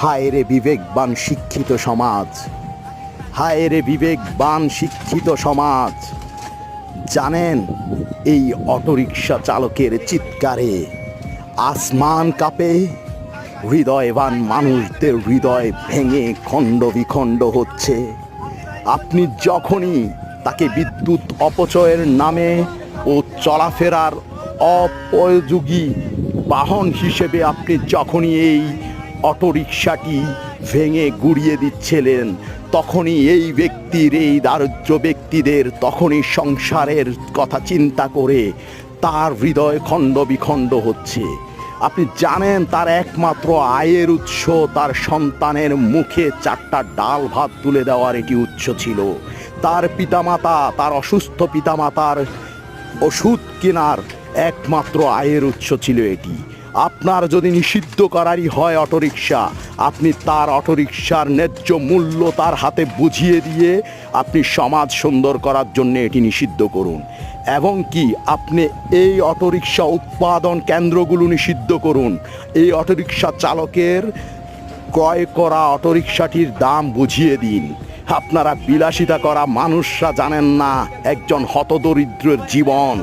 হায় রে বিবেকবান শিক্ষিত সমাজ, হায় রে বিবেকবান শিক্ষিত সমাজ। জানেন, এই অটোরিকশা চালকের চিৎকারে আসমান কাঁপে, হৃদয়বান মানুষদের হৃদয় ভেঙে খণ্ড বিখণ্ড হচ্ছে। আপনি যখনই তাকে বিদ্যুৎ অপচয়ের নামে ও চলাফেরার অপযোগী বাহন হিসেবে আপনি যখনই এই অটোরিকশাটি ভেঙে গুড়িয়ে দিচ্ছিলেন, তখনই এই ব্যক্তির, এই দারিদ্র ব্যক্তিদের তখনই সংসারের কথা চিন্তা করে তার হৃদয় খণ্ড বিখণ্ড হচ্ছে। আপনি জানেন, তার একমাত্র আয়ের উৎস তার সন্তানের মুখে 4টা ডাল ভাত তুলে দেওয়ার এটি উৎস ছিল। তার পিতামাতা, তার অসুস্থ পিতামাতার ওষুধ কেনার একমাত্র আয়ের উৎস ছিল এটি। আপনার যদি নিষিদ্ধ করারই হয় অটোরিকশা, আপনি তার অটোরিকশার ন্যায্য মূল্য তার হাতে বুঝিয়ে দিয়ে আপনি সমাজ সুন্দর করার জন্য এটি নিষিদ্ধ করুন। এবং কি আপনি এই অটোরিকশা উৎপাদন কেন্দ্রগুলো নিষিদ্ধ করুন। এই অটোরিকশা চালকের ক্রয় করা অটোরিকশাটির দাম বুঝিয়ে দিন। আপনারা বিলাসিতা করা মানুষরা জানেন না একজন হতদরিদ্রের জীবন।